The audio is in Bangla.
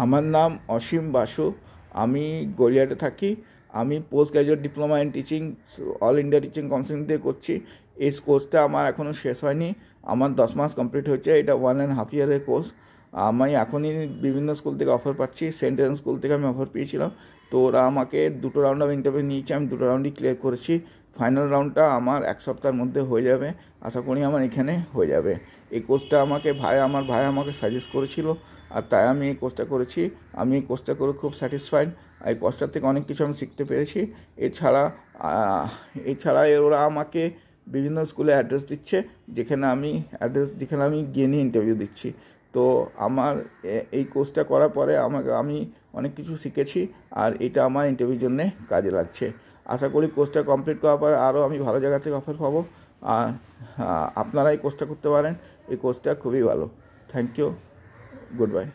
আমার নাম অসীম বাসু। আমি গড়িয়াতে থাকি। আমি post graduate diploma in teaching all India teaching council দিয়ে করছি। এই কোর্সটা আমার এখনও শেষ হয়নি। আমার 10 মাস কমপ্লিট হয়েছে। এটা 1.5 ইয়ারের কোর্স। আমি এখনই বিভিন্ন স্কুল থেকে অফার পাচ্ছি। সেন্ট জেমস স্কুল থেকে আমি অফার পেয়েছিলাম। তো ওরা আমাকে 2টো রাউন্ড অফ ইন্টারভিউ নিয়েছে। আমি 2টো রাউন্ডই ক্লিয়ার করেছি। ফাইনাল রাউন্ডটা আমার 1 সপ্তাহের মধ্যে হয়ে যাবে। আশা করি আমার এখানে হয়ে যাবে। এই কোর্সটা আমার ভাই আমাকে সাজেস্ট করেছিল, আর তাই আমি এই কোর্সটা করেছি। আমি এই কোর্সটা করে খুব স্যাটিসফাইড। এই কোর্সটার থেকে অনেক কিছু আমি শিখতে পেরেছি। এছাড়া ওরা আমাকে বিভিন্ন স্কুলে অ্যাড্রেস দিচ্ছে, যেখানে আমি গিয়ে নিয়ে ইন্টারভিউ দিচ্ছি। তো আমার এই কোর্সটা করার পরে আমি অনেক কিছু শিখেছি, আর এটা আমার ইন্টারভিউর জন্যে কাজে লাগছে। আশা করি কোর্সটা কমপ্লিট করার পরে আরও আমি ভালো জায়গা থেকে অফার পাবো। আর আপনারা এই কোর্সটা করতে পারেন। এই কোর্সটা খুবই ভালো। Thank you. Good bye.